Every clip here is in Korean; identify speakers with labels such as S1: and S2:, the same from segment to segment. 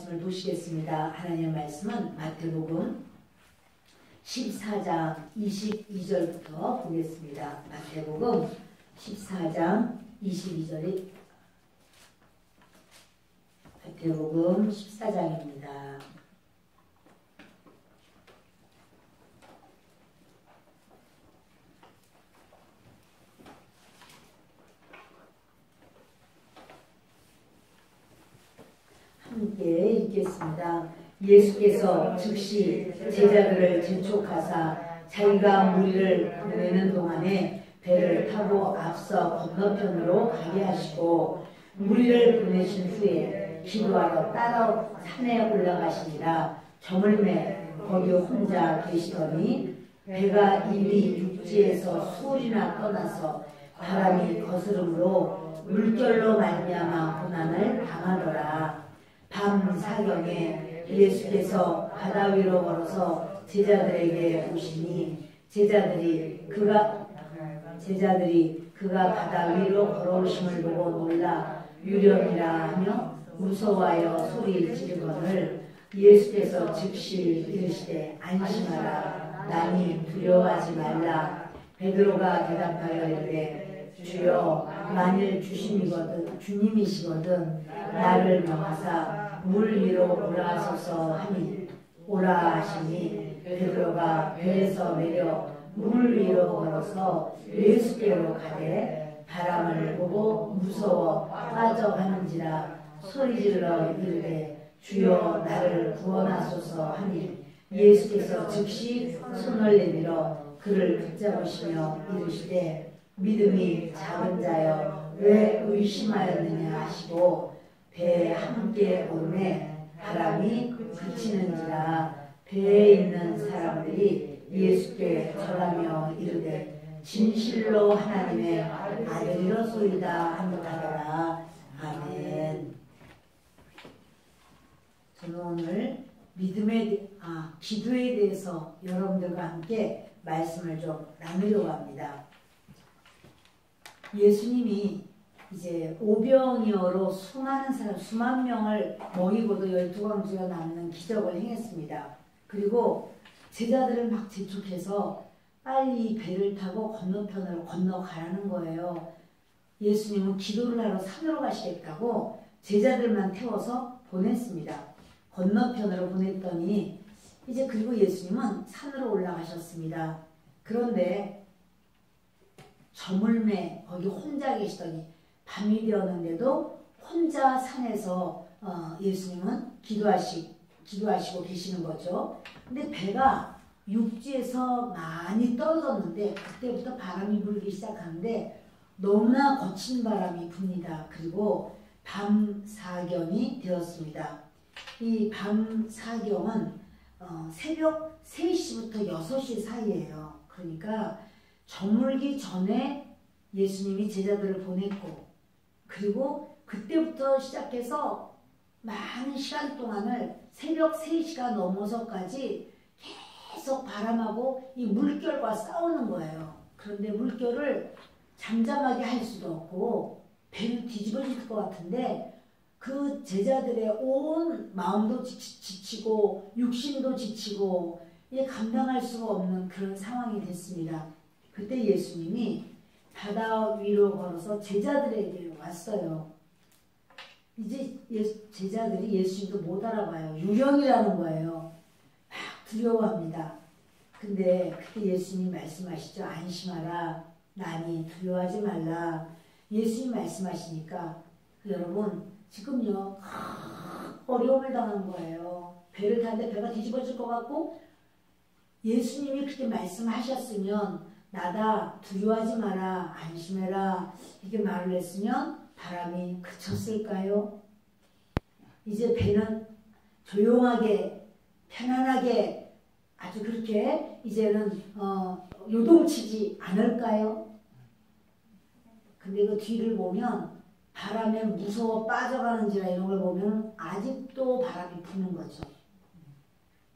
S1: 말씀을 보시겠습니다. 하나님의 말씀은 마태복음 14장 22절부터 보겠습니다. 마태복음 14장 22절이 마태복음 14장입니다. 함께 읽겠습니다. 예수께서 즉시 제자들을 재촉하사 자기가 무리를 보내는 동안에 배를 타고 앞서 건너편으로 가게 하시고 무리를 보내신 후에 기도하러 따라 산에 올라가시니라. 저물매 거기 혼자 계시더니 배가 이미 육지에서 수월이나 떠나서 바람이 거스름으로 물결로 말미암아 고난을 당하더라. 밤 사경에 예수께서 바다 위로 걸어서 제자들에게 오시니 제자들이 그가 바다 위로 걸어오심을 보고 놀라 유령이라 하며 무서워하여 소리 지르거늘 예수께서 즉시 이르시되 안심하라 나니 두려워하지 말라. 베드로가 대답하여 이르되 주여 만일 주님이시거든 나를 명하사 물 위로 올라가소서 하니 오라 하시니 베드로가 배에서 내려 물 위로 걸어서 예수께로 가되 바람을 보고 무서워 빠져가는지라 소리질러 이르되 주여 나를 구원하소서 하니 예수께서 즉시 손을 내밀어 그를 붙잡으시며 이르시되 믿음이 작은 자여 왜 의심하였느냐 하시고 배에 함께 오르매 바람이 그치는지라. 배에 있는 사람들이 예수께 절하며 이르되 진실로 하나님의 아들이로소이다 하노라더라. 아멘. 저는 오늘 기도에 대해서 여러분들과 함께 말씀을 좀 나누려고 합니다. 예수님이 이제 오병이어로 수만 명을 먹이고도 12광주가 남는 기적을 행했습니다. 그리고 제자들을 막 재촉해서 빨리 배를 타고 건너편으로 건너가라는 거예요. 예수님은 기도를 하러 산으로 가시겠다고 제자들만 태워서 보냈습니다. 건너편으로 보냈더니 이제 그리고 예수님은 산으로 올라가셨습니다. 그런데 저물매 거기 혼자 계시더니 밤이 되었는데도 혼자 산에서 예수님은 기도하시고 계시는 거죠. 근데 배가 육지에서 많이 떨어졌는데 그때부터 바람이 불기 시작하는데 너무나 거친 바람이 붑니다. 그리고 밤 사경이 되었습니다. 이 밤 사경은 새벽 3시부터 6시 사이예요. 그러니까 저물기 전에 예수님이 제자들을 보냈고 그리고 그때부터 시작해서 많은 시간 동안을 새벽 3시가 넘어서까지 계속 바람하고 이 물결과 싸우는 거예요. 그런데 물결을 잠잠하게 할 수도 없고 배는 뒤집어질 것 같은데 그 제자들의 온 마음도 지치고 육신도 지치고 감당할 수가 없는 그런 상황이 됐습니다. 그때 예수님이 바다 위로 걸어서 제자들에게 왔어요. 이제 제자들이 예수님도 못 알아봐요. 유령이라는 거예요. 막 두려워합니다. 근데 그때 예수님 말씀하시죠. 안심하라. 나니 두려워하지 말라. 예수님 말씀하시니까 여러분 지금요 어려움을 당한 거예요. 배를 타는데 배가 뒤집어질 것 같고 예수님이 그렇게 말씀하셨으면 나다 두려워하지 마라 안심해라 이렇게 말을 했으면 바람이 그쳤을까요? 이제 배는 조용하게 편안하게 아주 그렇게 이제는 요동치지 않을까요? 근데 그 뒤를 보면 바람에 무서워 빠져가는지라 이런 걸 보면 아직도 바람이 부는 거죠.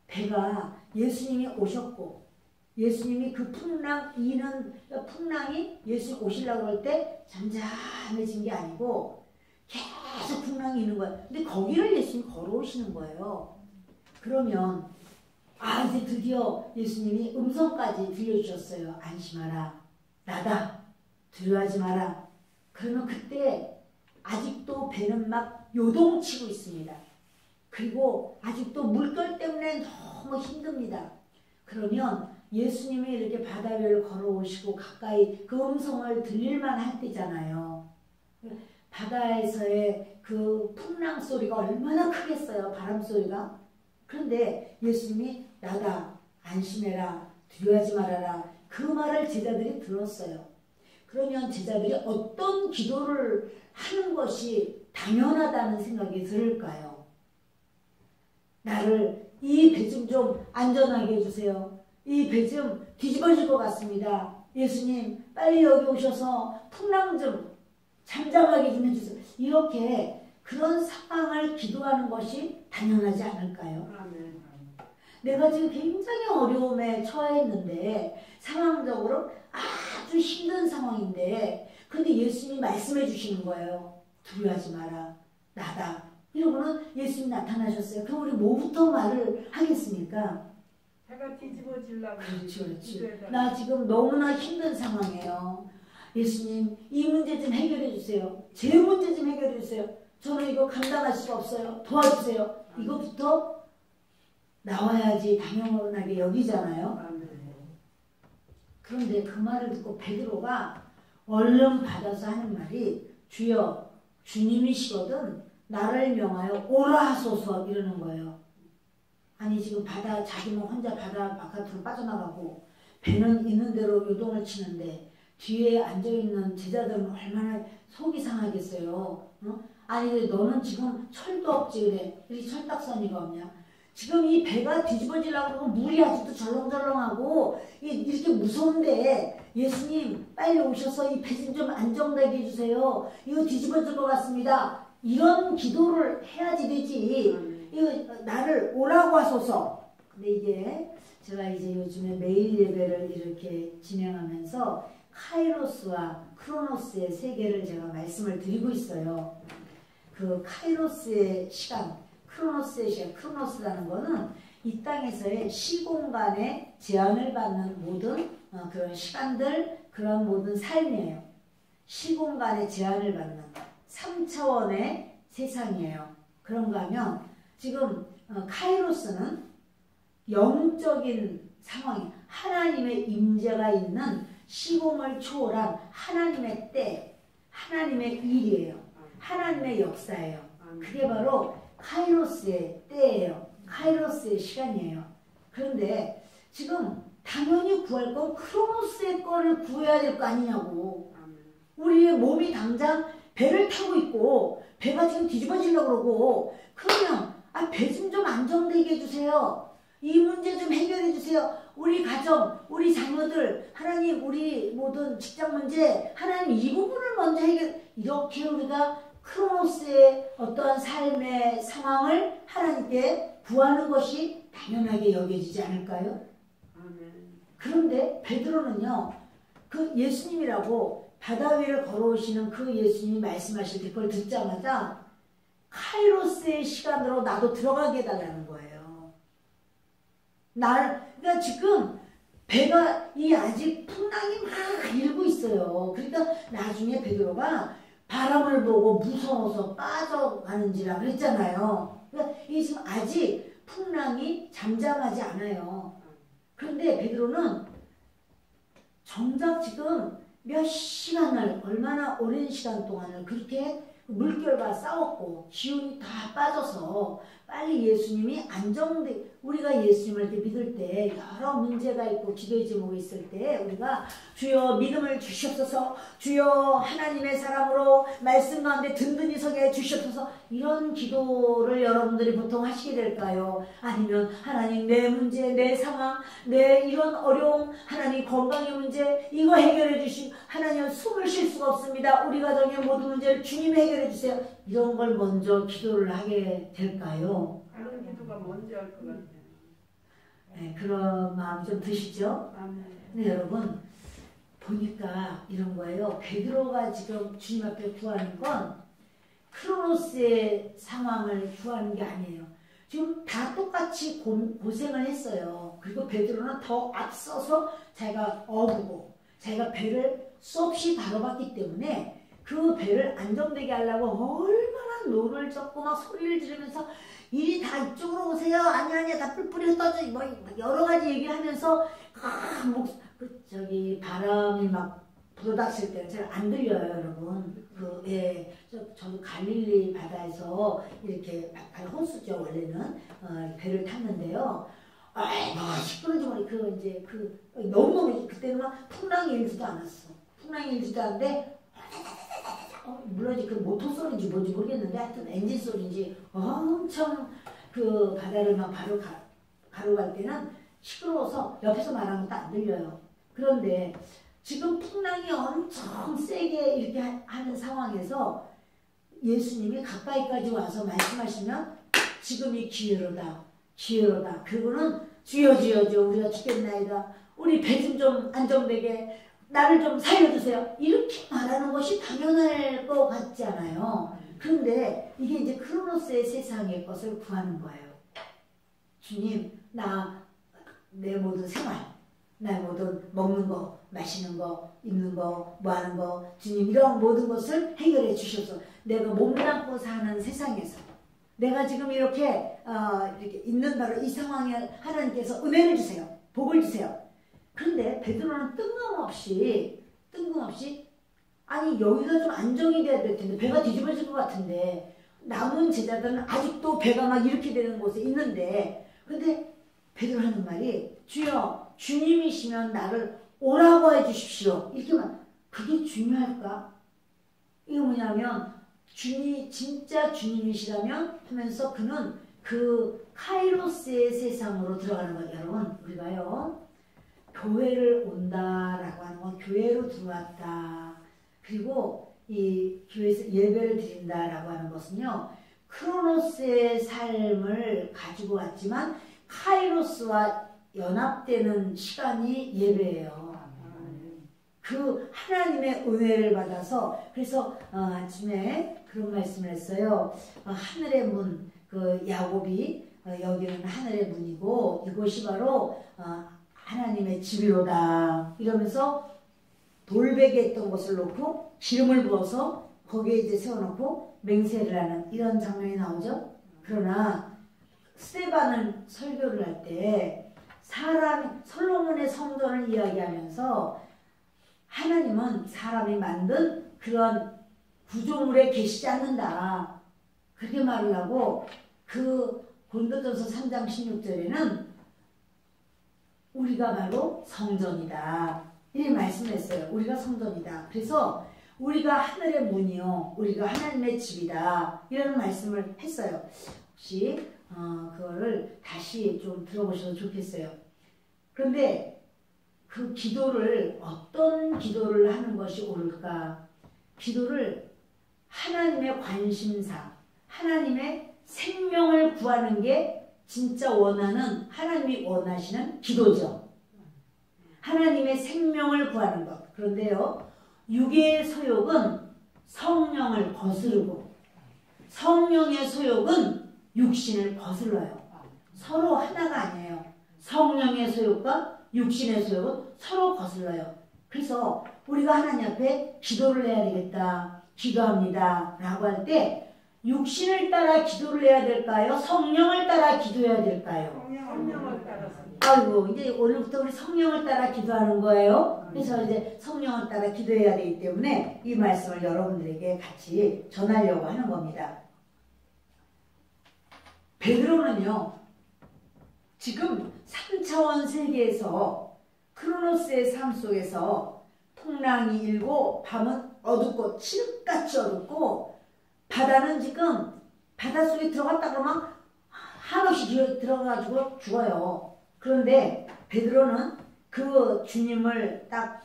S1: 배가 예수님이 오셨고 예수님이 그 풍랑이 예수님 오시려고 할 때 잠잠해진 게 아니고 계속 풍랑이 있는 거예요. 근데 거기를 예수님이 걸어오시는 거예요. 그러면 이제 드디어 예수님이 음성까지 들려주셨어요. 안심하라. 나다. 두려워하지 마라. 그러면 그때 아직도 배는 막 요동치고 있습니다. 그리고 아직도 물결 때문에 너무 힘듭니다. 그러면 예수님이 이렇게 바다 위를 걸어오시고 가까이 그 음성을 들릴만 할 때잖아요. 바다에서의 그 풍랑 소리가 얼마나 크겠어요. 바람 소리가. 그런데 예수님이 나다. 안심해라. 두려워하지 말아라. 그 말을 제자들이 들었어요. 그러면 제자들이 어떤 기도를 하는 것이 당연하다는 생각이 들을까요? 나를 이 배 좀 안전하게 해주세요. 이 배 좀 뒤집어질 것 같습니다. 예수님 빨리 여기 오셔서 풍랑 좀 잠잠하게 좀 해주세요. 이렇게 그런 상황을 기도하는 것이 당연하지 않을까요? 아멘. 내가 지금 굉장히 어려움에 처해 있는데 상황적으로 아주 힘든 상황인데 근데 예수님이 말씀해 주시는 거예요. 두려워하지 마라. 나다. 이러고는 예수님이 나타나셨어요. 그럼 우리 뭐부터 말을 하겠습니까?
S2: 해가 뒤집어지려고.
S1: 그렇지. 나 지금 너무나 힘든 상황이에요. 예수님 이 문제 좀 해결해 주세요. 제 문제 좀 해결해 주세요. 저는 이거 감당할 수가 없어요. 도와주세요. 이거부터 나와야지 당연하게 여기잖아요. 그런데 그 말을 듣고 베드로가 얼른 받아서 하는 말이 주여 주님이시거든 나를 명하여 오라 하소서 이러는 거예요. 아니 지금 바다 자기는 혼자 바다 바깥으로 빠져나가고 배는 있는 대로 요동을 치는데 뒤에 앉아있는 제자들은 얼마나 속이 상하겠어요. 아니 너는 지금 철도 없지 그래. 이렇게 철딱서니가 없냐. 지금 이 배가 뒤집어지려고 그러고 물이 아직도 절렁절렁하고 이렇게 무서운데 예수님 빨리 오셔서 이 배 좀 안정되게 해주세요. 이거 뒤집어질 것 같습니다. 이런 기도를 해야지 되지. 이거 나를 오라고 하소서. 근데 이게 제가 이제 요즘에 매일 예배를 이렇게 진행하면서 카이로스와 크로노스의 세계를 제가 말씀을 드리고 있어요. 그 카이로스의 시간, 크로노스의 시간, 크로노스라는 거는 이 땅에서의 시공간에 제한을 받는 모든 그런 시간들, 그런 모든 삶이에요. 시공간에 제한을 받는 3차원의 세상이에요. 그런가 하면 지금 카이로스는 영적인 상황이 하나님의 임재가 있는 시공을 초월한 하나님의 때, 하나님의 일이에요. 하나님의 역사예요. 그게 바로 카이로스의 때예요. 카이로스의 시간이에요. 그런데 지금 당연히 구할 건 크로노스의 거를 구해야 될 거 아니냐고. 우리의 몸이 당장 배를 타고 있고 배가 지금 뒤집어지려고 그러고 그러면 배 좀 안정되게 해주세요. 이 문제 좀 해결해 주세요. 우리 가정, 우리 자녀들, 하나님 우리 모든 직장 문제, 하나님 이 부분을 먼저 해결. 이렇게 우리가 크로노스의 어떠한 삶의 상황을 하나님께 구하는 것이 당연하게 여겨지지 않을까요? 그런데 베드로는요, 그 예수님이라고 바다 위를 걸어오시는 그 예수님이 말씀하실 때 그걸 듣자마자 카이로스의 시간으로 나도 들어가게 해달라는 거예요. 그러니까 지금 배가 아직 풍랑이 막 일고 있어요. 그러니까 나중에 베드로가 바람을 보고 무서워서 빠져가는지라 그랬잖아요. 그러니까 이게 지금 아직 풍랑이 잠잠하지 않아요. 그런데 베드로는 정작 지금 몇 시간을, 얼마나 오랜 시간 동안을 그렇게 물결과 싸웠고 기운이 다 빠져서 빨리 예수님이 우리가 예수님을 이렇게 믿을 때 여러 문제가 있고 기도의 제목이 있을 때 우리가 주여 믿음을 주시옵소서, 주여 하나님의 사람으로 말씀 가운데 든든히 서게 해 주시옵소서, 이런 기도를 여러분들이 보통 하시게 될까요? 아니면 하나님 내 문제, 내 상황, 내 이런 어려움, 하나님 건강의 문제 이거 해결해 주시고 하나님 숨을 쉴 수가 없습니다. 우리 가정의 모든 문제를 주님 해결해 주세요. 이런 걸 먼저 기도를 하게 될까요?
S2: 그런 기도가 먼저 할 것 같아요.
S1: 네, 그런 마음 좀 드시죠? 근데 여러분 보니까 이런 거예요. 베드로가 지금 주님 앞에 구하는 건 크로노스의 상황을 구하는 게 아니에요. 지금 다 똑같이 고생을 했어요. 그리고 베드로는 더 앞서서 자기가 어부고 자기가 배를 수없이 다뤄봤기 때문에 그 배를 안정되게 하려고 얼마나 노를 젓고 막 소리를 지르면서 일이 다 이쪽으로 오세요. 아니야 다 뿔뿔이 흩어져. 뭐 여러 가지 얘기하면서 저기 바람이 막 불어닥칠 때는 잘 안 들려요, 여러분. 저도 갈릴리 바다에서 이렇게 호수죠, 원래는. 배를 탔는데요. 시끄러운지 모르겠어요. 너무 그때는 막 풍랑이 일지도 않았어. 풍랑이 일지도 않는데, 물론 그 모터 소리인지 뭔지 모르겠는데, 하여튼 엔진 소리인지 엄청 그 바다를 막 바로 가로갈 때는 시끄러워서 옆에서 말하는 것도 안 들려요. 그런데 지금 풍랑이 엄청 세게 이렇게 하는 상황에서 예수님이 가까이까지 와서 말씀하시면 지금이 기회로다. 그리고는 주여 우리가 죽겠나이다. 우리 배 좀 안정되게 나를 좀 살려주세요. 이렇게 말하는 것이 당연할 것 같지 않아요. 그런데 이게 이제 크로노스의 세상의 것을 구하는 거예요. 주님, 내 모든 생활, 나의 모든 먹는 거, 마시는 거, 입는 거, 뭐 하는 거, 주님 이런 모든 것을 해결해 주셔서 내가 몸담고 사는 세상에서 내가 지금 이렇게 있는 바로 이 상황에 하나님께서 은혜를 주세요. 복을 주세요. 그런데 베드로는 뜬금없이 아니 여기가 좀 안정이 돼야 될 텐데 배가 뒤집어질 것 같은데 남은 제자들은 아직도 배가 막 이렇게 되는 곳에 있는데 근데 베드로 하는 말이 주여 주님이시면 나를 오라고 해주십시오. 이렇게만 그게 중요할까? 이게 뭐냐면 진짜 주님이시라면 하면서 그는 그 카이로스의 세상으로 들어가는 거예요. 여러분 우리가요 교회를 온다라고 하는 건 교회로 들어왔다. 그리고 이 교회에서 예배를 드린다라고 하는 것은요 크로노스의 삶을 가지고 왔지만 카이로스와 연합되는 시간이 예배예요. 그 하나님의 은혜를 받아서 그래서 아침에 그런 말씀을 했어요. 하늘의 문, 그 야곱이 여기는 하늘의 문이고 이곳이 바로 하나님의 집이로다. 이러면서 돌베개 했던 것을 놓고 기름을 부어서 거기에 이제 세워놓고 맹세를 하는 이런 장면이 나오죠. 그러나 스데반은 설교를 할 때 솔로몬의 성전을 이야기하면서 하나님은 사람이 만든 그런 구조물에 계시지 않는다. 그렇게 말을 하고 그 고린도전서 3장 16절에는 우리가 바로 성전이다. 이렇게 말씀했어요. 우리가 성전이다. 그래서 우리가 하늘의 문이요. 우리가 하나님의 집이다. 이런 말씀을 했어요. 혹시 그거를 다시 좀 들어보셔도 좋겠어요. 그런데 그 기도를 어떤 기도를 하는 것이 옳을까? 기도를 하나님의 관심사, 하나님의 생명을 구하는 게 진짜 원하는 하나님이 원하시는 기도죠. 하나님의 생명을 구하는 것. 그런데요. 육의 소욕은 성령을 거스르고 성령의 소욕은 육신을 거슬러요. 서로 하나가 아니에요. 성령의 소욕과 육신의 소욕은 서로 거슬러요. 그래서 우리가 하나님 앞에 기도를 해야 되겠다. 기도합니다. 라고 할 때 육신을 따라 기도를 해야 될까요? 성령을 따라 기도해야 될까요?
S2: 성령을 따라서.
S1: 아이고 이제 오늘부터 우리 성령을 따라 기도하는 거예요. 그래서 이제 성령을 따라 기도해야 되기 때문에 이 말씀을 여러분들에게 같이 전하려고 하는 겁니다. 베드로는요. 지금 3차원 세계에서 크로노스의 삶 속에서 풍랑이 일고 밤은 어둡고 칠흑같이 어둡고 바다는 지금 바닷속에 들어갔다 그러면 한없이 들어가가지고 죽어요. 그런데 베드로는 그 주님을 딱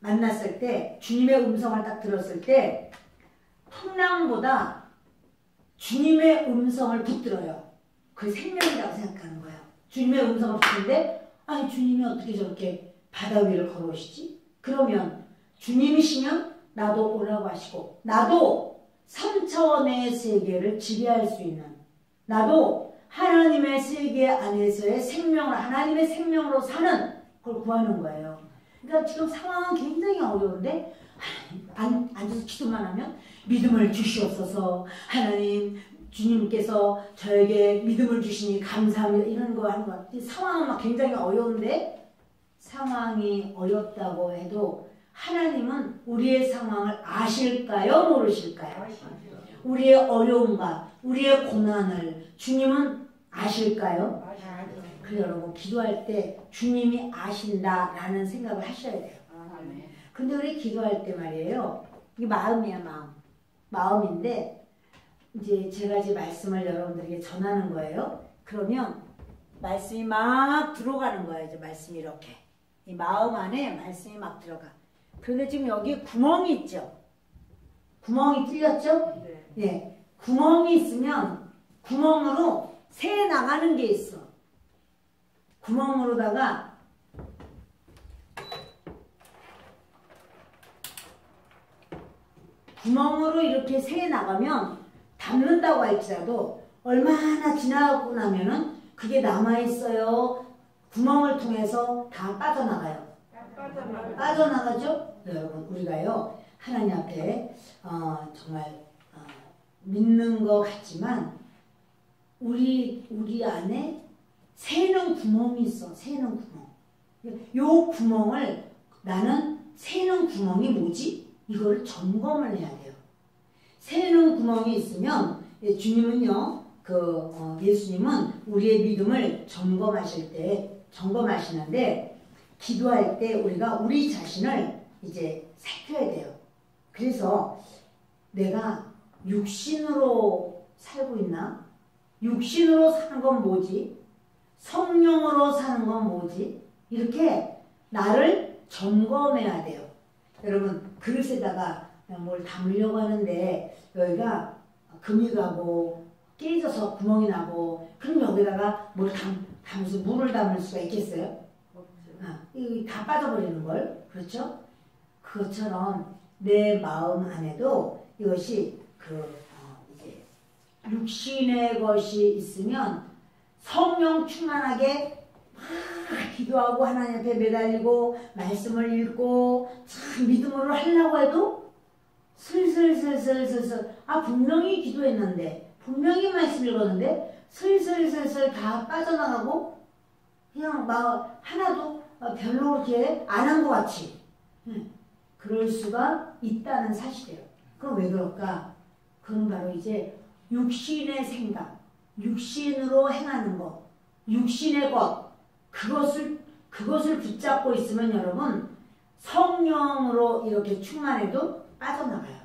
S1: 만났을 때 주님의 음성을 딱 들었을 때 풍랑보다 주님의 음성을 붙들어요. 그게 생명이라고 생각하는 거예요. 주님의 음성을 붙드는데 아니 주님이 어떻게 저렇게 바다 위를 걸어오시지? 그러면 주님이시면 나도 오라고 하시고 나도 3차원의 세계를 지배할 수 있는, 나도 하나님의 세계 안에서의 생명을, 하나님의 생명으로 사는 걸 구하는 거예요. 그러니까 지금 상황은 굉장히 어려운데 앉아서 기도만 하면 믿음을 주시옵소서, 하나님 주님께서 저에게 믿음을 주시니 감사합니다, 이런 거 하는 거. 상황은 막 굉장히 어려운데, 상황이 어렵다고 해도 하나님은 우리의 상황을 아실까요? 모르실까요? 우리의 어려움과 우리의 고난을 주님은 아실까요? 그래서 여러분, 기도할 때 주님이 아신다라는 생각을 하셔야 돼요. 근데 우리 기도할 때 말이에요, 이게 마음이야, 마음인데 이제 제가 이제 말씀을 여러분들에게 전하는 거예요. 그러면 말씀이 막 들어가는 거예요. 이제 말씀이 이렇게 이 마음 안에 말씀이 막 들어가. 그런데 지금 여기 구멍이 있죠? 구멍이 뚫렸죠? 네. 구멍이 있으면 구멍으로 새 나가는 게 있어. 구멍으로다가 구멍으로 이렇게 새 나가면 닫는다고 할지라도 얼마나 지나고 나면은 그게 남아있어요. 구멍을 통해서 다 빠져나가요. 빠져나가죠? 네, 여러분, 우리가요 하나님 앞에 정말 믿는 것 같지만 우리 안에 새는 구멍이 있어. 새는 구멍. 요 구멍을 나는 새는 구멍이 뭐지? 이거를 점검을 해야 돼요. 새는 구멍이 있으면 주님은요, 예수님은 우리의 믿음을 점검하시는데 기도할 때 우리가 우리 자신을 이제 살펴야 돼요. 그래서 내가 육신으로 살고 있나? 육신으로 사는 건 뭐지? 성령으로 사는 건 뭐지? 이렇게 나를 점검해야 돼요. 여러분, 그릇에다가 뭘 담으려고 하는데 여기가 금이 가고 깨져서 구멍이 나고, 그럼 여기다가 뭘 담으면서 물을 담을 수가 있겠어요? 이거 다 빠져버리는 걸. 그렇죠? 그것처럼 내 마음 안에도 이것이 이제 육신의 것이 있으면 성령 충만하게 막 기도하고 하나님 앞에 매달리고 말씀을 읽고 참 믿음으로 하려고 해도 슬슬슬슬 분명히 기도했는데, 분명히 말씀 읽었는데 슬슬슬슬 다 빠져나가고 그냥 막 하나도 별로 그렇게 안 한 것 같이 그럴 수가 있다는 사실이에요. 그럼 왜 그럴까? 그건 바로 이제 육신의 생각, 육신으로 행하는 것, 육신의 것, 그것을 붙잡고 있으면 여러분 성령으로 이렇게 충만해도 빠져나가요.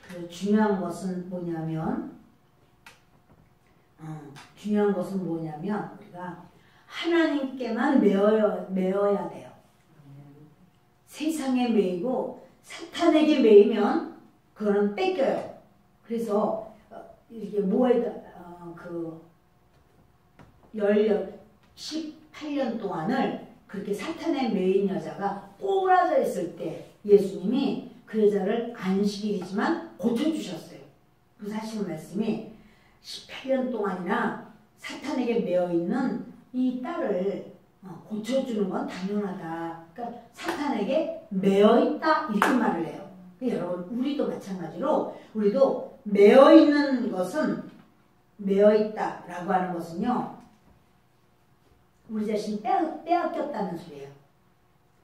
S1: 그리고 중요한 것은 뭐냐면 우리가 하나님께만 매어야 돼요. 세상에 매이고 사탄에게 매이면 그거는 뺏겨요. 그래서 이렇게 18년 동안을 그렇게 사탄에 매인 여자가 꼬부라져 있을 때 예수님이 그 여자를 안식일이지만 고쳐주셨어요. 그 사실 말씀이 18년 동안이나 사탄에게 매어있는 이 딸을 고쳐주는 건 당연하다. 그러니까 사탄에게 매어있다 이렇게 말을 해요. 여러분, 우리도 마찬가지로 우리도 매어있는 것은, 매어있다라고 하는 것은요, 우리 자신이 빼앗겼다는 소리예요.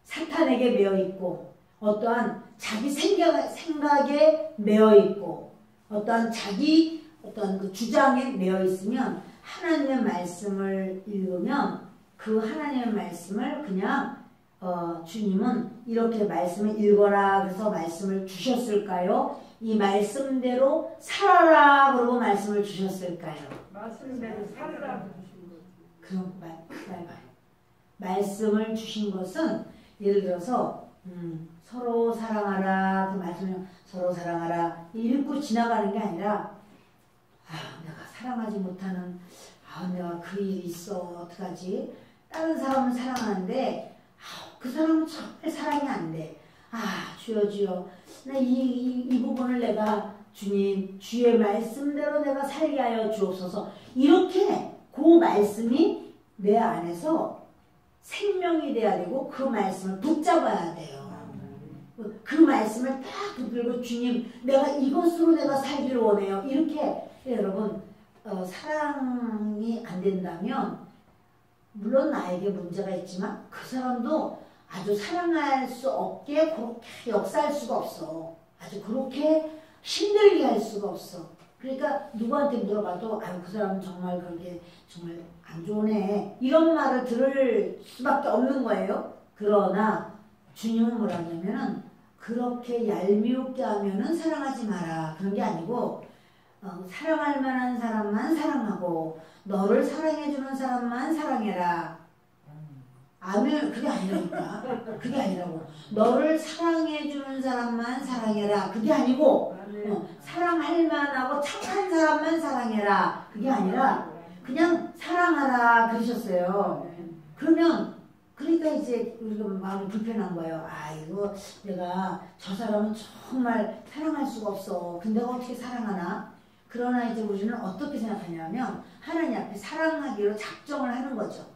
S1: 사탄에게 매어있고 어떠한 자기 생각에 매어있고 어떠한 자기 그 주장에 매어있으면 하나님의 말씀을 읽으면 그 하나님의 말씀을 그냥 주님은 이렇게 말씀을 읽어라 그래서 말씀을 주셨을까요? 이 말씀대로 살아라 그러고 말씀을 주셨을까요?
S2: 말씀대로 살으라고 주신 거지.
S1: 그런 말씀을 주신 것은 예를 들어서 서로 사랑하라 그 말씀을 서로 사랑하라 읽고 지나가는 게 아니라 내가 사랑하지 못하는 내가 그 일이 있어 어떡하지? 다른 사람은 사랑하는데 그 사람은 정말 사랑이 안 돼. 주여 나 이 부분을 내가 주님 주의 말씀대로 내가 살게 하여 주옵소서. 이렇게 그 말씀이 내 안에서 생명이 돼야 되고 그 말씀을 붙잡아야 돼요. 그 말씀을 딱 붙들고 주님 내가 이것으로 내가 살기를 원해요. 이렇게 여러분 사랑이 안 된다면 물론 나에게 문제가 있지만 그 사람도 아주 사랑할 수 없게 그렇게 역사할 수가 없어. 아주 그렇게 힘들게 할 수가 없어. 그러니까 누구한테 물어봐도 아유 그 사람은 정말 그렇게 정말 안 좋네 이런 말을 들을 수밖에 없는 거예요. 그러나 주님은 뭐라 하냐면은 그렇게 얄미웁게 하면은 사랑하지 마라. 그런 게 아니고 사랑할 만한 사람만 사랑하고 너를 사랑해주는 사람만 사랑해라. 아멘. 그게 아니라니까. 그게 아니라고. 너를 사랑해주는 사람만 사랑해라. 그게 아니고 사랑할 만하고 착한 사람만 사랑해라. 그게 아니라 그냥 사랑하라 그러셨어요. 그러면 그러니까 이제 우리가 마음이 불편한 거예요. 아이고 내가 저 사람은 정말 사랑할 수가 없어. 근데 내가 어떻게 사랑하나? 그러나 이제 우리는 어떻게 생각하냐면 하나님 앞에 사랑하기로 작정을 하는 거죠.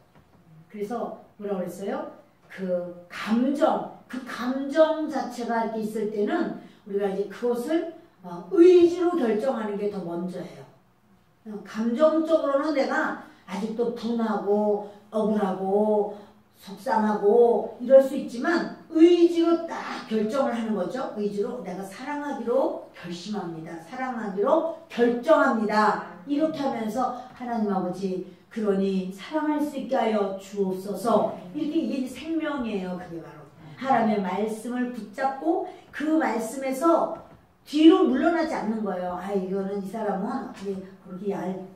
S1: 그래서 뭐라고 그랬어요? 그 감정 자체가 이렇게 있을 때는 우리가 이제 그것을 의지로 결정하는 게 더 먼저예요. 감정적으로는 내가 아직도 분하고 억울하고 속상하고 이럴 수 있지만 의지로 딱 결정을 하는 거죠. 의지로 내가 사랑하기로 결심합니다. 사랑하기로 결정합니다. 이렇게 하면서 하나님 아버지 그러니 사랑할 수 있게 하여 주옵소서. 이렇게 이게 생명이에요. 그게 바로 하나님의 말씀을 붙잡고 그 말씀에서 뒤로 물러나지 않는 거예요. 아 이거는 이 사람은 그렇게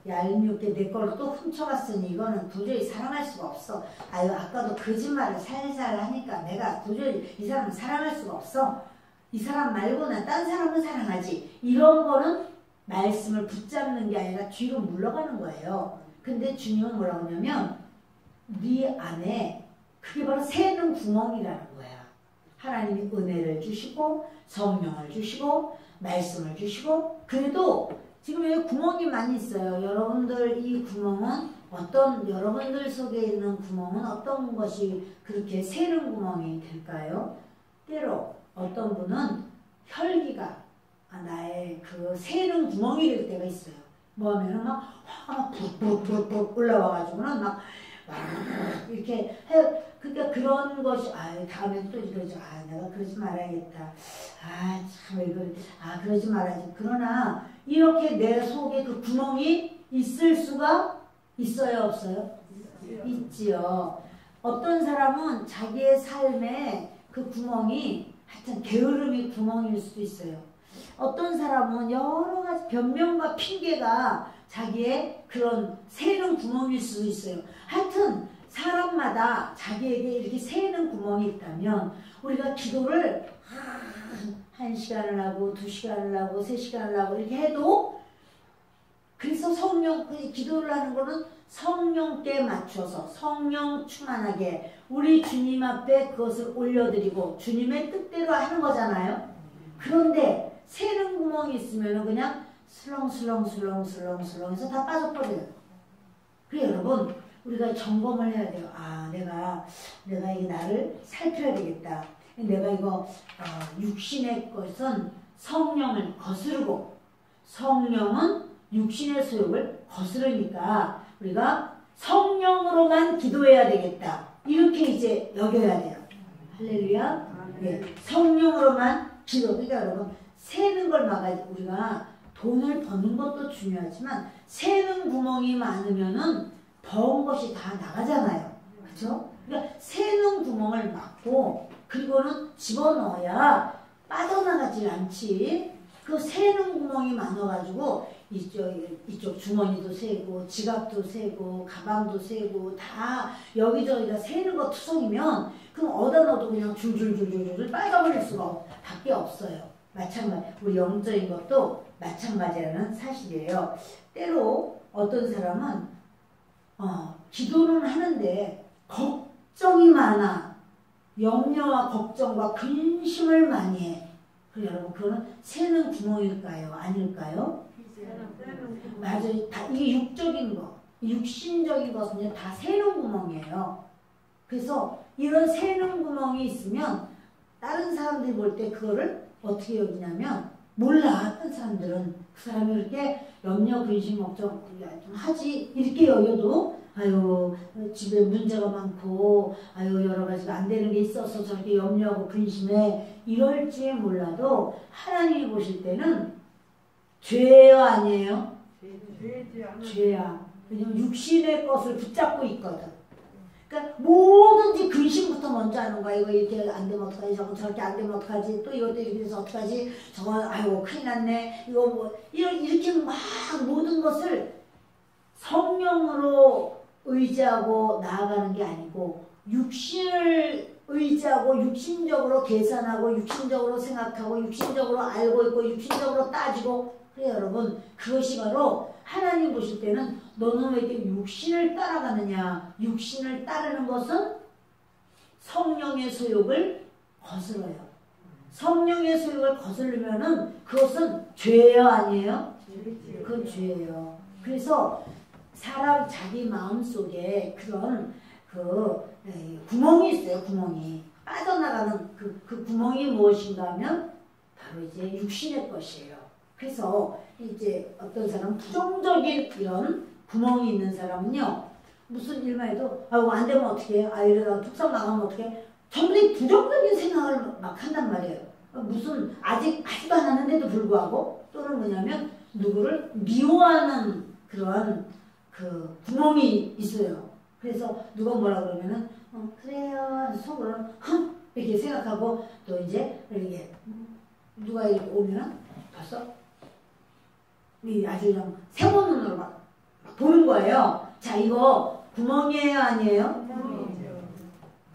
S1: 얄미웁게 내 걸 또 훔쳐갔으니 이거는 도저히 사랑할 수가 없어. 아유 아까도 거짓말을 살살 하니까 내가 도저히 이 사람을 사랑할 수가 없어. 이 사람 말고 난 딴 사람은 사랑하지. 이런 거는 말씀을 붙잡는 게 아니라 뒤로 물러가는 거예요. 근데 주님은 뭐라고 하냐면 네 안에 그게 바로 새는 구멍이라는 거야. 하나님이 은혜를 주시고 성령을 주시고 말씀을 주시고 그래도 지금 여기 구멍이 많이 있어요. 여러분들 이 구멍은 여러분들 속에 있는 구멍은 어떤 것이 그렇게 새는 구멍이 될까요? 때로 어떤 분은 혈기가 나의 그 새는 구멍이 될 때가 있어요. 뭐 하면은 막 화가 푹푹푹푹 올라와가지고는 막 이렇게 해. 그러니까 그런 것이 다음에 또 이러죠. 내가 그러지 말아야겠다. 참 이거 그러지 말아야지. 그러나 이렇게 내 속에 그 구멍이 있을 수가 있어요, 없어요? 있지요. 어떤 사람은 자기의 삶에 그 구멍이 하여튼 게으름이 구멍일 수도 있어요. 어떤 사람은 여러 가지 변명과 핑계가 자기의 그런 새는 구멍일 수도 있어요. 하여튼 사람마다 자기에게 이렇게 새는 구멍이 있다면 우리가 기도를 1시간을 하고 2시간을 하고 3시간을 하고 이렇게 해도 그래서 성령 기도를 하는 거는 성령께 맞춰서 성령 충만하게 우리 주님 앞에 그것을 올려드리고 주님의 뜻대로 하는 거잖아요. 그런데 새는 구멍이 있으면 그냥 슬렁슬렁 해서 다 빠져버려요. 그래 여러분 우리가 점검을 해야 돼요. 내가 이 나를 살펴야 되겠다. 내가 이거 육신의 것은 성령을 거스르고 성령은 육신의 소욕을 거스르니까 우리가 성령으로만 기도해야 되겠다. 이렇게 이제 여겨야 돼요. 할렐루야. 네, 성령으로만 기도. 그러니까 여러분 새는 걸 막아야지. 우리가 돈을 버는 것도 중요하지만 새는 구멍이 많으면은 버은 것이 다 나가잖아요. 그렇죠? 그러니까 새는 구멍을 막고 그리고는 집어넣어야 빠져나가질 않지. 그 새는 구멍이 많아가지고 이쪽 주머니도 새고 지갑도 새고 가방도 새고 다 여기저기가 새는 거 투성이면 그럼 어디다 넣어도 그냥 줄줄줄줄줄 빨가버릴 수가 밖에 없어요. 마찬가지 우리 영적인 것도 마찬가지라는 사실이에요. 때로 어떤 사람은 기도는 하는데 걱정이 많아. 염려와 걱정과 근심을 많이 해. 여러분 그거는 새는 구멍일까요? 아닐까요? 맞아요. 다 이게 육적인 거, 육신적인 것은 다 새는 구멍이에요. 그래서 이런 새는 구멍이 있으면 다른 사람들이 볼 때 그거를 어떻게 여기냐면 몰라. 다른 사람들은 그 사람이 이렇게 염려, 근심, 걱정 좀 하지 이렇게 여겨도 아유 집에 문제가 많고 아유 여러 가지가 안 되는 게 있어서 저렇게 염려하고 근심해 이럴지 몰라도 하나님이 보실 때는 죄예요 아니에요? 죄야. 왜냐면 육신의 것을 붙잡고 있거든. 그러니까 뭐든지 근심부터 먼저 하는 거야. 이거 이렇게 안 되면 어떡하지? 저거 저렇게 안 되면 어떡하지? 또 이것도 이렇게 돼서 어떡하지? 저거 아이고 큰일 났네. 이거 뭐 이렇게 막 모든 것을 성령으로 의지하고 나아가는 게 아니고 육신을 의지하고 육신적으로 계산하고 육신적으로 생각하고 육신적으로 알고 있고 육신적으로 따지고 그래 여러분 그것이 바로 하나님 보실 때는 너는 왜 이렇게 육신을 따라가느냐. 육신을 따르는 것은 성령의 소욕을 거스러요. 성령의 소욕을 거스르면은 그것은 죄예요 아니에요? 그건 죄예요. 그래서 사람 자기 마음속에 그런 구멍이 있어요. 구멍이 빠져나가는 그 구멍이 무엇인가 하면 바로 이제 육신의 것이에요. 그래서 이제 어떤 사람 부정적인 이런 구멍이 있는 사람은요 무슨 일만 해도 아이고 안 되면 어떡해 아 이러다가 tuk상 나가면 어떡해 전부 다 부정적인 생각을 막 한단 말이에요. 무슨 아직 하지도 않았는데도 불구하고 또는 뭐냐면 누구를 미워하는 그런 그 구멍이 있어요. 그래서 누가 뭐라 그러면은 그래요 속으로는 이렇게 생각하고 또 이제 이렇게 누가 이렇게 오면은 벌써 아주 그냥 세모 눈으로 막 보는 거예요. 자 이거 구멍이에요 아니에요?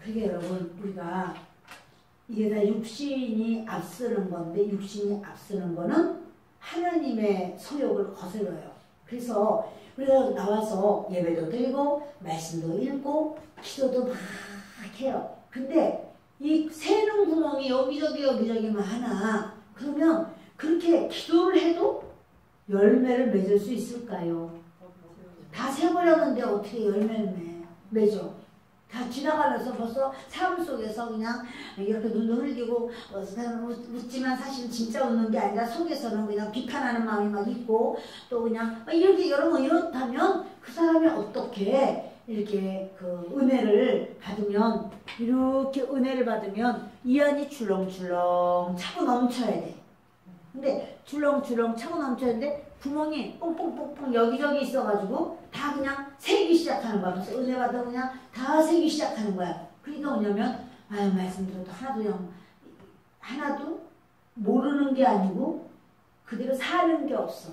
S1: 그게 여러분 우리가 이게 다 육신이 앞서는 건데 육신이 앞서는 거는 하나님의 소욕을 거슬러요. 그래서 우리가 나와서 예배도 드리고 말씀도 읽고 기도도 막 해요. 근데 이 새는 구멍이 여기저기만 하나 그러면 그렇게 기도를 해도 열매를 맺을 수 있을까요? 다 새버렸는데 어떻게 열매를 맺어? 다 지나가면서 벌써 삶 속에서 그냥 이렇게 눈도 흘리고 웃지만 사실 진짜 웃는 게 아니라 속에서는 그냥 비판하는 마음이 막 있고 또 그냥 이렇게 여러분 이렇다면 그 사람이 어떻게 이렇게 그 은혜를 받으면 이렇게 은혜를 받으면 이 안이 출렁출렁 차고 넘쳐야 돼. 근데 출렁출렁 차고 넘쳤는데 구멍이 뽕뽕뽕뽕 여기저기 있어가지고 다 그냥 새기 시작하는 거야. 그래서 은혜 받아 그냥 다 새기 시작하는 거야. 그러니까 뭐냐면 아유 말씀 들어도 하나도 모르는 게 아니고 그대로 사는 게 없어.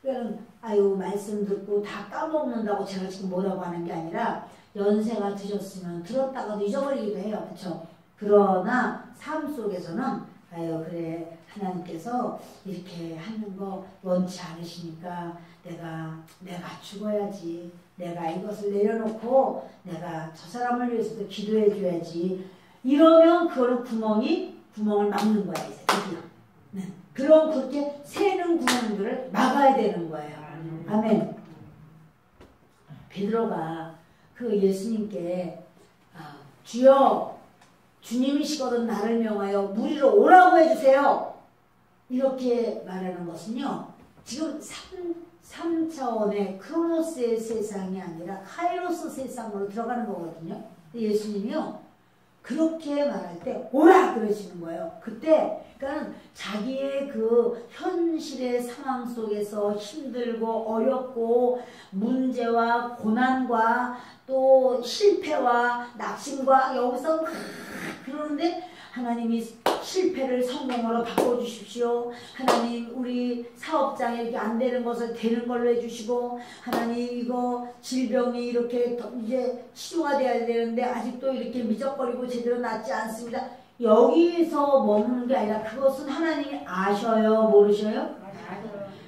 S1: 그러니까 아유 말씀 듣고 다 까먹는다고 제가 지금 뭐라고 하는 게 아니라 연세가 드셨으면 들었다가도 잊어버리기도 해요. 그렇죠? 그러나 삶 속에서는 아유 그래 하나님께서 이렇게 하는 거 원치 않으시니까 내가 죽어야지. 내가 이것을 내려놓고 내가 저 사람을 위해서도 기도해 줘야지. 이러면 그거는 구멍을 막는 거야 이제 드디어. 네. 그럼 그렇게 새는 구멍들을 막아야 되는 거예요. 아멘. 베드로가 그 예수님께 주여 주님이시거든 나를 명하여 무리로 오라고 해주세요. 이렇게 말하는 것은요. 지금 3차원의 크로노스의 세상이 아니라 카이로스 세상으로 들어가는 거거든요. 예수님이요. 그렇게 말할 때 오라 그러시는 거예요. 그때 그러니까 자기의 그 현실의 상황 속에서 힘들고 어렵고 문제와 고난과 또 실패와 낙심과 여기서 막 그러는데 하나님이 실패를 성공으로 바꿔주십시오. 하나님 우리 사업장에 이렇게 안 되는 것을 되는 걸로 해주시고 하나님 이거 질병이 이렇게 이제 치료가 돼야 되는데 아직도 이렇게 미적거리고 제대로 낫지 않습니다. 여기서 머무는 게 아니라 그것은 하나님이 아셔요? 모르셔요?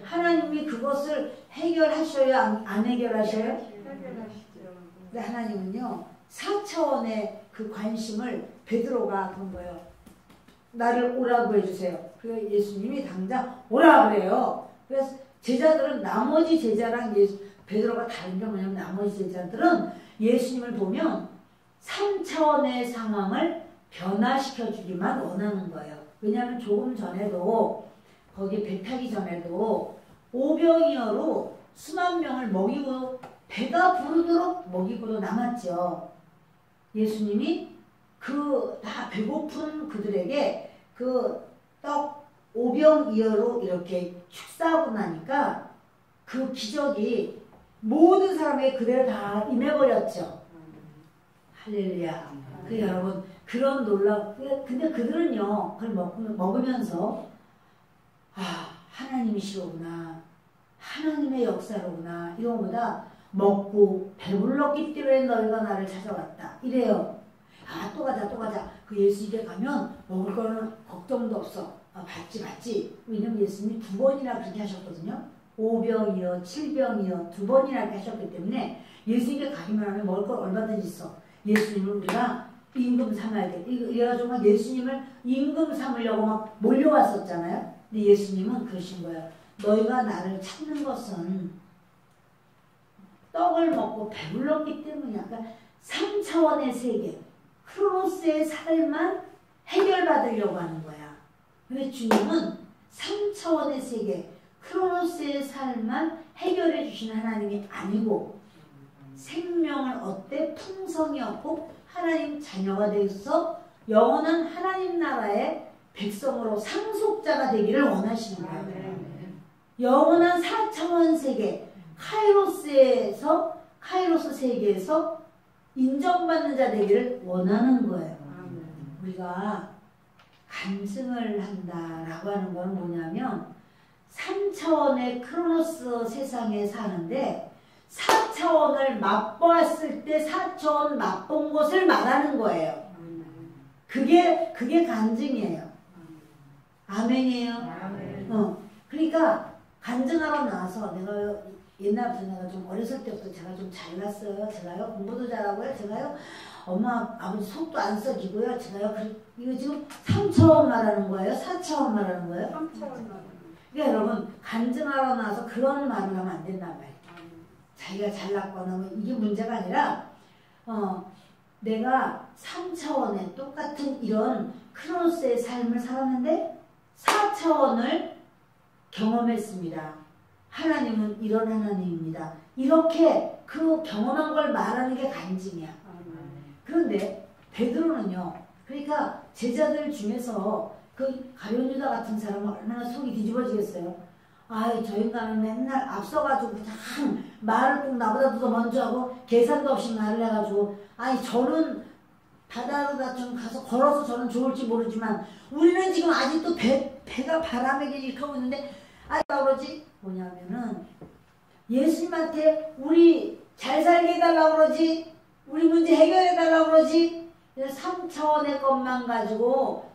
S1: 하나님이 그것을 해결하셔요? 안 해결하셔요? 근데 하나님은요 4차원의 그 관심을 베드로가 그런 거예요. 나를 오라고 해주세요. 그래서 예수님이 당장 오라 그래요. 그래서 제자들은 나머지 제자랑 베드로가 다른 게 뭐냐면 나머지 제자들은 예수님을 보면 3차원의 상황을 변화시켜 주기만 원하는 거예요. 왜냐하면 조금 전에도 거기 배 타기 전에도 오병이어로 수만 명을 먹이고 배가 부르도록 먹이고도 남았죠. 예수님이 그 다 배고픈 그들에게 그 떡 오병이어로 이렇게 축사하고 나니까 그 기적이 모든 사람에게 그대로 다 임해버렸죠. 할렐루야. 그 여러분 그런 근데 그들은요 그걸 먹으면서 하나님이시로구나, 하나님의 역사로구나, 이거보다 먹고 배불렀기 때문에 너희가 나를 찾아왔다 이래요. 또 가자. 그 예수 집에 가면 먹을 거는 걱정도 없어. 받지. 왜냐면 예수님이 2번이나 그렇게 하셨거든요. 5병이요 7병이요 2번이나 이렇게 하셨기 때문에 예수님께 가기만 하면 먹을 걸 얼마든지 있어. 예수님을 우리가 임금 삼아야 돼. 이래가지고 막 예수님을 임금 삼으려고 막 몰려왔었잖아요. 근데 예수님은 그러신 거예요. 너희가 나를 찾는 것은 떡을 먹고 배불렀기 때문이야. 그러니까 3차원의 세계, 크로노스의 삶만 해결받으려고 하는 거야. 근데 주님은 3차원의 세계, 크로노스의 삶만 해결해 주시는 하나님이 아니고 생명을 얻되 풍성이 없고 하나님 자녀가 되어서 영원한 하나님 나라의 백성으로 상속자가 되기를 원하시는 거예요. 영원한 4차원 세계, 카이로스 세계에서 인정받는 자 되기를 원하는 거예요. 우리가 간증을 한다라고 하는 건 뭐냐면 3차원의 크로노스 세상에 사는데 4차원을 맛보았을 때 4차원 맛본 것을 말하는 거예요. 그게 간증이에요. 아멘이에요. 그러니까 간증하러 나와서 내가 옛날부터 내가 좀 어렸을 때부터 제가 좀 잘났어요. 제가요 공부도 잘하고요. 제가요 엄마 아버지 속도 안 썩이고요. 제가요 이거 지금 3차원 말하는 거예요? 4차원 말하는 거예요?
S2: 3차원 말하는 거예요.
S1: 그러니까 여러분 간증하러 나와서 그런 말을 하면 안 된단 말이에요. 자기가 잘났거나 뭐 이게 문제가 아니라 내가 3차원의 똑같은 이런 크로노스의 삶을 살았는데 4차원을 경험했습니다. 하나님은 이런 하나님입니다. 이렇게 그 경험한 걸 말하는 게 간증이야. 그런데 베드로는요. 그러니까 제자들 중에서 그 가룟 유다 같은 사람은 얼마나 속이 뒤집어지겠어요. 저 인간은 맨날 앞서가지고 참 말을 꼭 나보다 더 먼저 하고 계산도 없이 말을 해가지고 저는 바다로 좀 가서 걸어서 저는 좋을지 모르지만 우리는 지금 아직도 배가 바람에 이렇게 있는데 그러지 뭐냐면은 예수님한테 우리 잘 살게 해달라고 그러지, 우리 문제 해결해달라고 그러지. 3차원의 것만 가지고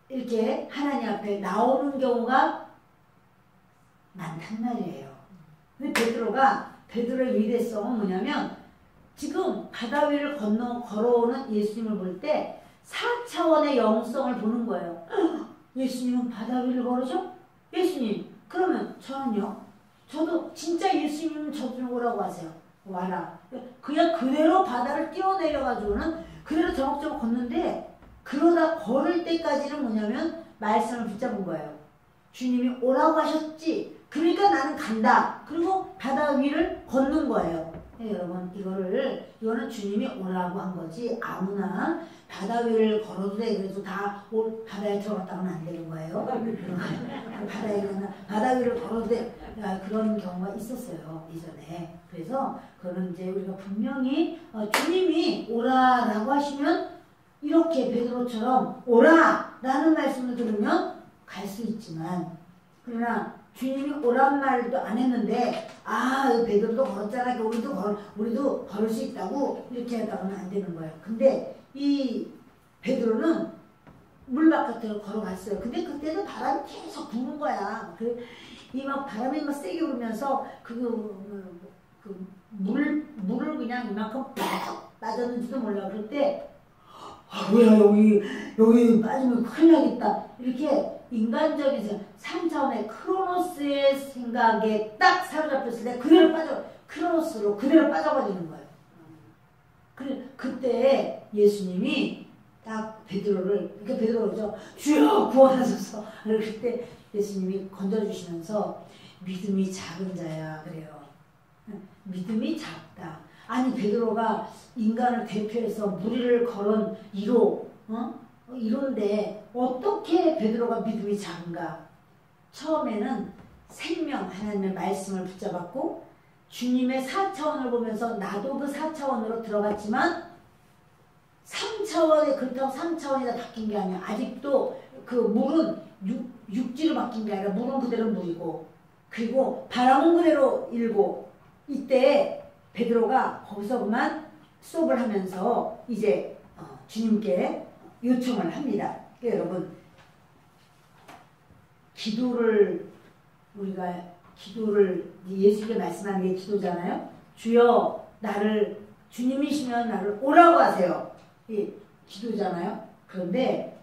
S1: 이렇게 하나님 앞에 나오는 경우가 많단 말이에요. 근데 베드로의 위대성은 뭐냐면 지금 바다 위를 걸어오는 예수님을 볼 때 4차원의 영성을 보는 거예요. 예수님은 바다 위를 걸으셔? 예수님, 그러면 저는요? 저도 진짜 예수님은 저 좀 오라고 하세요. 와라. 그냥 그대로 바다를 뛰어내려가지고는 그대로 저벅저벅 걷는데 그러다 걸을 때까지는 뭐냐면 말씀을 붙잡은 거예요. 주님이 오라고 하셨지. 그러니까 나는 간다. 그리고 바다 위를 걷는 거예요. 여러분 이거는 주님이 오라고 한 거지 아무나 바다 위를 걸어도 돼. 그래서 다 바다에 들어갔다고는 안 되는 거예요. 바다 위를 걸어도 돼. 그런 경우가 있었어요 이전에. 그래서 그거는 이제 우리가 분명히 주님이 오라라고 하시면 이렇게 베드로처럼 오라라는 말씀을 들으면 갈 수 있지만 그러나 주님이 오란 말도 안 했는데 베드로도 걸었잖아. 우리도 걸을 수 있다고 이렇게 하다가는 안 되는 거예요. 근데 이 베드로는 물 바깥으로 걸어갔어요. 근데 그때도 바람이 계속 부는 거야. 이 막 바람이 막 세게 불면서 물을 그냥 이만큼 팍 맞았는지도 몰라. 그럴 때 뭐야 여기 빠지면 큰일 나겠다. 이렇게 인간적인 3차원의 크로노스의 생각에 딱 사로잡혔을 때 그대로 크로노스로 그대로 빠져버리는 거예요. 그때 예수님이 딱 베드로를, 그러니까 베드로가 그러죠. 주여 구원하소서. 그때 예수님이 건져주시면서 믿음이 작은 자야 그래요. 믿음이 작다. 아니 베드로가 인간을 대표해서 무리를 걸은 1호, 이론데 어떻게 베드로가 믿음이 작은가? 처음에는 생명 하나님의 말씀을 붙잡았고 주님의 4차원을 보면서 나도 그 4차원으로 들어갔지만 3차원에 그렇다고 3차원이 다 바뀐 게 아니야. 아직도 그 물은 육지로 바뀐 게 아니라 물은 그대로 물이고 그리고 바람은 그대로 일고 이때 베드로가 거기서 그만 수업을 하면서 이제 주님께 요청을 합니다. 그러니까 여러분 기도를 예수님께 말씀하는 게 기도잖아요. 주여 나를 주님이시면 나를 오라고 하세요. 이 기도잖아요. 그런데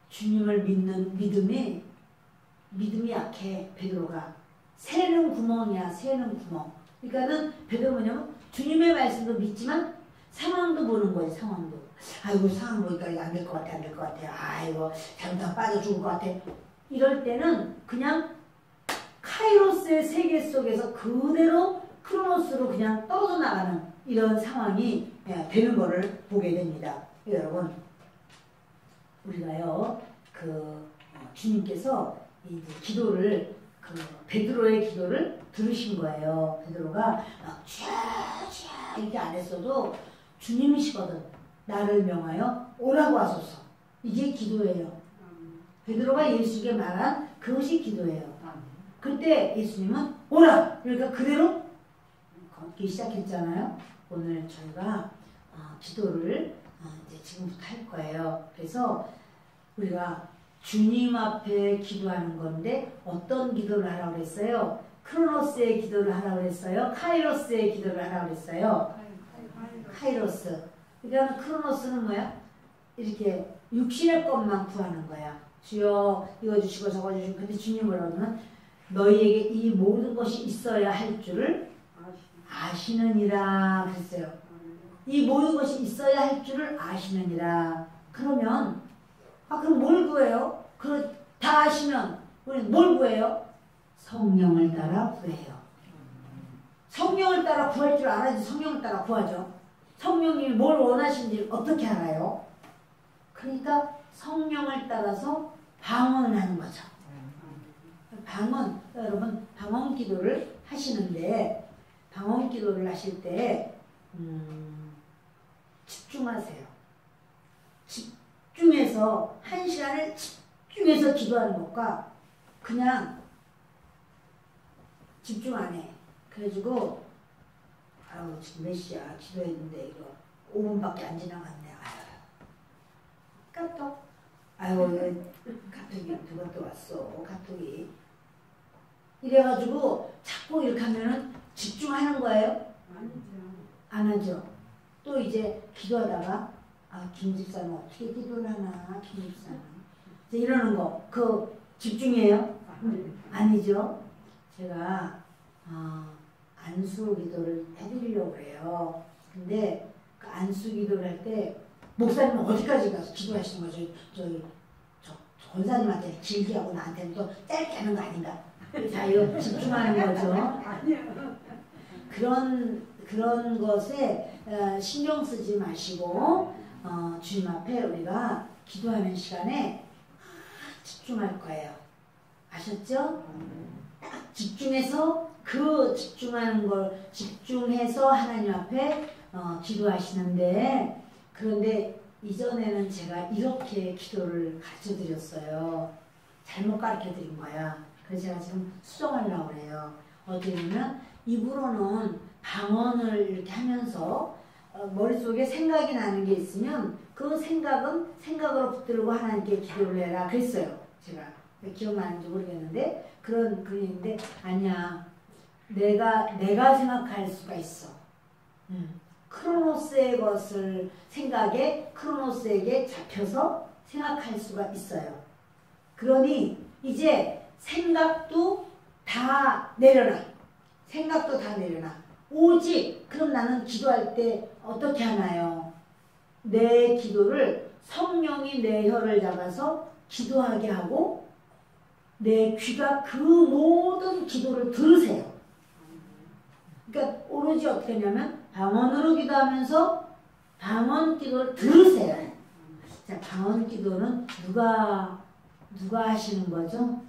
S1: 주님을 믿는 믿음이 약해. 베드로가 새는 구멍이야. 새는 구멍. 그러니까는 베드로 뭐냐면 주님의 말씀도 믿지만 상황도 보는 거지. 상황도. 아이고 상황 보니까 이거 안 될 것 같아. 안 될 것 같아. 아이고 잘못하면 빠져 죽을 것 같아. 이럴 때는 그냥 카이로스의 세계 속에서 그대로 크로노스로 그냥 떨어져 나가는 이런 상황이 되는 것을 보게 됩니다. 여러분 우리가요 주님께서 이제 기도를 베드로의 기도를 들으신 거예요. 베드로가 막 쫙쫙 이렇게 안 했어도 주님이시거든. 나를 명하여 오라고 하소서. 이게 기도예요. 베드로가 예수에게 말한 그것이 기도예요. 그때 예수님은 오라! 그러니까 그대로 걷기 시작했잖아요. 오늘 저희가 기도를 이제 지금부터 할 거예요. 그래서 우리가 주님 앞에 기도하는 건데 어떤 기도를 하라고 그랬어요? 크로노스의 기도를 하라고 그랬어요? 카이로스의 기도를 하라고 그랬어요? 카이로스. 그러니까 크로노스는 뭐야? 이렇게 육신의 것만 구하는 거야. 주여 이거 주시고 저거 주시고. 근데 주님 뭐라고 하면 너희에게 이 모든 것이 있어야 할 줄을 아시느니라 그랬어요. 이 모든 것이 있어야 할 줄을 아시느니라. 그러면 그럼 뭘 구해요? 다 아시면 우리는 뭘 구해요? 성령을 따라 구해요. 성령을 따라 구할 줄 알아야지 성령을 따라 구하죠. 성령님이 뭘 원하시는지 어떻게 알아요? 그러니까 성령을 따라서 방언을 하는 거죠. 여러분 방언 기도를 하시는데 방언 기도를 하실 때 집중하세요. 집중해서 1시간을 집중해서 기도하는 것과 그냥 집중 안 해. 그래가지고 지금 몇 시야 기도했는데 이거 5분밖에 안 지나갔네. 카톡. 카톡이 누가 또 왔어. 카톡이. 이래가지고 자꾸 이렇게 하면은 집중하는 거예요? 안 하죠. 또 이제 기도하다가 김 집사는 어떻게 기도를 하나 김 집사는 이제 이러는 거 그 집중이에요? 아니죠. 제가 안수 기도를 해드리려고 해요. 근데 그 안수 기도를 할 때 목사님은 어디까지 가서 기도하시는 거죠? 저 권사님한테 길게 하고 나한테는 또 짧게 하는 거 아닌가? 자, 이거 집중하는 거죠. 그런 것에 신경 쓰지 마시고 주님 앞에 우리가 기도하는 시간에 집중할 거예요. 아셨죠? 딱 집중해서 그 집중하는 걸 집중해서 하나님 앞에 기도하시는데 그런데 이전에는 제가 이렇게 기도를 가르쳐 드렸어요. 잘못 가르쳐 드린 거야. 그래서 제가 지금 수정하려고 그래요. 어떻게 보면 입으로는 방언을 이렇게 하면서 머릿속에 생각이 나는 게 있으면 그 생각은 생각으로 붙들고 하나님께 기도를 해라 그랬어요. 제가 기억나는지 모르겠는데 그런 글인데 아니야. 내가 생각할 수가 있어. 크로노스의 것을 생각에 크로노스에게 잡혀서 생각할 수가 있어요. 그러니 이제 생각도 다 내려놔. 생각도 다 내려놔. 오직 그럼 나는 기도할 때 어떻게 하나요? 내 기도를 성령이 내 혀를 잡아서 기도하게 하고 내 귀가 그 모든 기도를 들으세요. 그러니까 오로지 어떻게 하냐면 방언으로 기도하면서 방언 기도를 들으세요. 자, 방언 기도는 누가 하시는 거죠?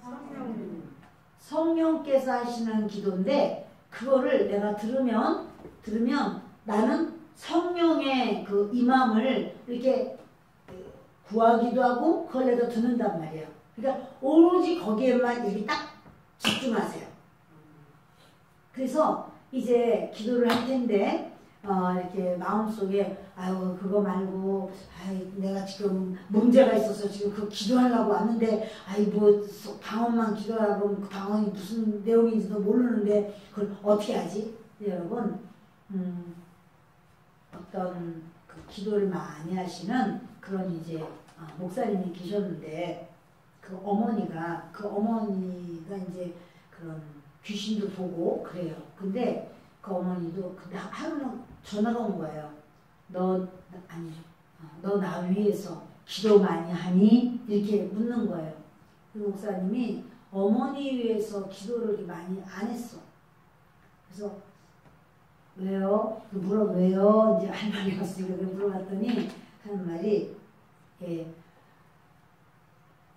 S1: 성령께서 하시는 기도인데 그거를 내가 들으면 나는 성령의 그 임함을 이렇게 구하기도 하고 그걸 내가 듣는단 말이에요. 그러니까 오로지 거기에만 이렇게 딱 집중하세요. 그래서 이제 기도를 할 텐데 이렇게 마음속에 아유 그거 말고 아이 내가 지금 문제가 있어서 지금 그 기도하려고 왔는데 아이 뭐 방언만 기도하라고 그 방언이 무슨 내용인지도 모르는데 그걸 어떻게 하지? 여러분 어떤 그 기도를 많이 하시는 그런 이제 목사님이 계셨는데 그 어머니가 이제 그런 귀신도 보고 그래요. 근데 그 어머니도 하루는 전화가 온 거예요. 너 나 위해서 기도 많이 하니? 이렇게 묻는 거예요. 그 목사님이 어머니 위해서 기도를 많이 안 했어. 그래서 왜요? 왜요? 이제 할머니였으니까 물어봤더니 하는 말이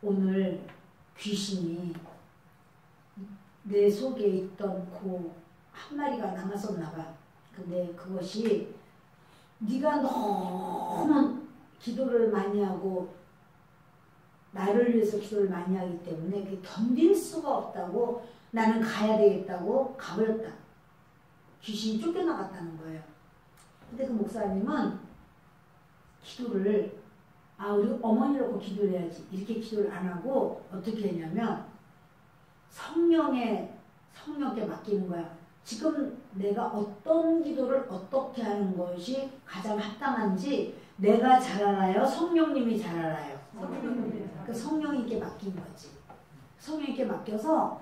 S1: 오늘 귀신이 내 속에 있던 그 한 마리가 남았었나 봐. 근데 그것이 네가 너무 기도를 많이 하고 나를 위해서 기도를 많이 하기 때문에 그게 견딜 수가 없다고 나는 가야 되겠다고 가버렸다. 귀신이 쫓겨나갔다는 거예요. 근데 그 목사님은 기도를 우리 어머니라고 기도를 해야지 이렇게 기도를 안 하고 어떻게 했냐면 성령께 맡기는 거야. 지금 내가 어떤 기도를 어떻게 하는 것이 가장 합당한지 내가 잘 알아요? 성령님이 잘 알아요? 그 성령님께 맡긴 거지. 성령님께 맡겨서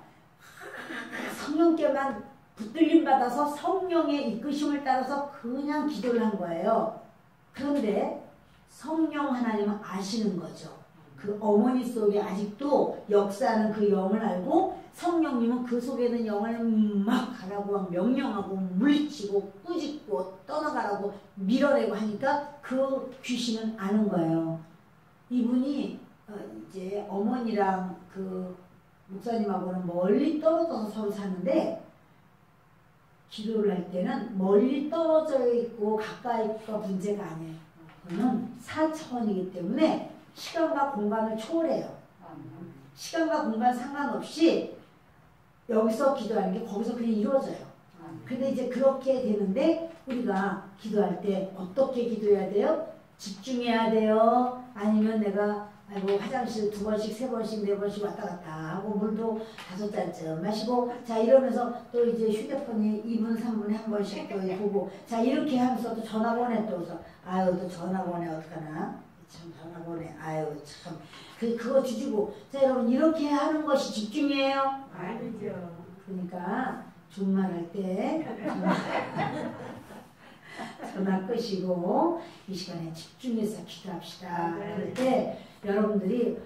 S1: 성령께만 붙들림 받아서 성령의 이끄심을 따라서 그냥 기도를 한 거예요. 그런데 성령 하나님은 아시는 거죠. 그 어머니 속에 아직도 역사하는 그 영을 알고 성령님은 그 속에 있는 영을 막 가라고 막 명령하고 물리치고 꾸짖고 떠나가라고 밀어내고 하니까 그 귀신은 아는 거예요. 이분이 이제 어머니랑 그 목사님하고는 멀리 떨어져서 서로 사는데 기도를 할 때는 멀리 떨어져 있고 가까이 있고 문제가 아니에요. 그거는 4차원이기 때문에 시간과 공간을 초월해요. 시간과 공간 상관없이 여기서 기도하는 게 거기서 그냥 이루어져요. 근데 이제 그렇게 되는데 우리가 기도할 때 어떻게 기도해야 돼요? 집중해야 돼요? 아니면 내가 화장실 2번씩 3번씩 4번씩 왔다 갔다 하고 물도 5잔쯤 마시고 자 이러면서 또 이제 휴대폰이 2분 3분에 한 번씩 또 보고 자 이렇게 하면서 또 전화가 오네 또 또 전화가 오네 어떡하나 참 전화가 오네 참 그거 뒤지고 자 여러분 이렇게 하는 것이 집중이에요?
S2: 아니죠.
S1: 그러니까 종말할 때 전화 끄시고 이 시간에 집중해서 기도합시다. 그럴 때 여러분들이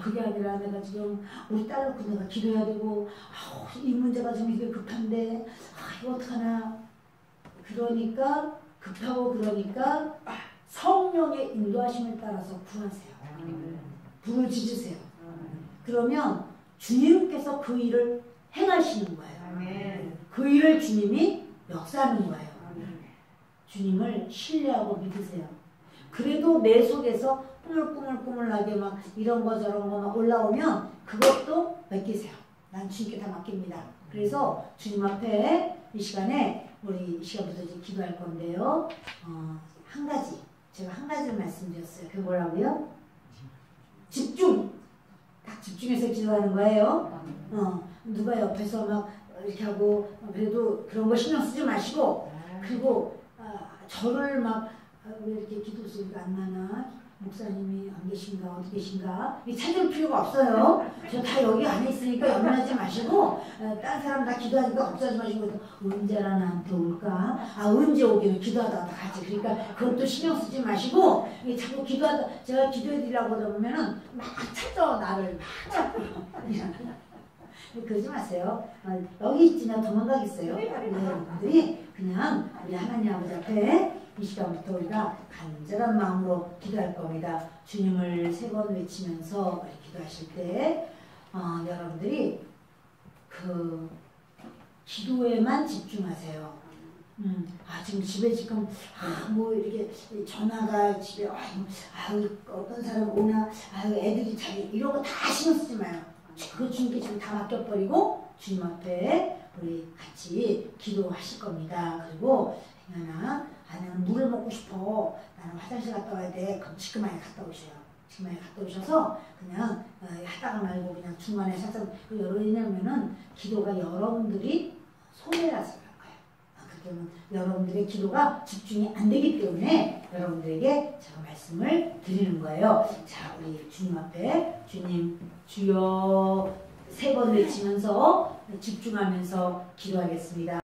S1: 그게 아니라 내가 지금 우리 딸 놓고 내가 기도해야 되고 이 문제가 좀 이게 급한데 이거 어떡하나 그러니까 급하고 그러니까 성령의 인도하심을 따라서 구하세요. 불을 지으세요. 그러면 주님께서 그 일을 행하시는 거예요. 그 일을 주님이 역사하는 거예요. 주님을 신뢰하고 믿으세요. 그래도 내 속에서 꾸물꾸물꾸물하게 막 이런 거 저런 거 막 올라오면 그것도 맡기세요. 난 주님께 다 맡깁니다. 그래서 주님 앞에 이 시간에 우리 이 시간부터 이제 기도할 건데요. 한 가지 제가 한 가지를 말씀드렸어요. 그게 뭐라고요? 집중! 딱 집중해서 기도하는 거예요. 누가 옆에서 막 이렇게 하고 그래도 그런 거 신경 쓰지 마시고 그리고 저를 막 왜 이렇게 기도 소리가 안 나나? 목사님이 안 계신가? 어디 계신가? 찾을 필요가 없어요. 저 다 여기 안에 있으니까 염려하지 마시고 딴 사람 다 기도하니까 걱정하지 마시고 언제나 나한테 올까? 언제 오기는 기도하다가 같이 그러니까 그것도 신경 쓰지 마시고 자꾸 기도하다 제가 기도해 드리려고 그러면은 막 찾아 나를 막 찾고 그러지 마세요. 여기 있지나 도망가겠어요. 여러분들이 그냥 우리 하나님 아버지 앞에 이 시간부터 우리가 간절한 마음으로 기도할 겁니다. 주님을 3번 외치면서 기도하실 때 여러분들이 그 기도에만 집중하세요. 지금 집에 지금 뭐 이렇게 전화가 집에 어떤 사람 오나 애들이 잘 이런 거 다 신경 쓰지 마요. 그 주님께 지금 다 맡겨버리고 주님 앞에 우리 같이 기도하실 겁니다. 그리고 나는 물을 먹고 싶어. 나는 화장실 갔다 와야 돼. 그럼 지금만에 갔다 오셔요. 지금만에 갔다 오셔서 그냥 하다가 말고 그냥 중간에 살짝 왜냐면은 기도가 여러분들이 소외라서 그럴 거예요. 그러면 여러분들의 기도가 집중이 안 되기 때문에 여러분들에게 제가 말씀을 드리는 거예요. 자, 우리 주님 앞에 주님 주여 3번 외치면서 집중하면서 기도하겠습니다.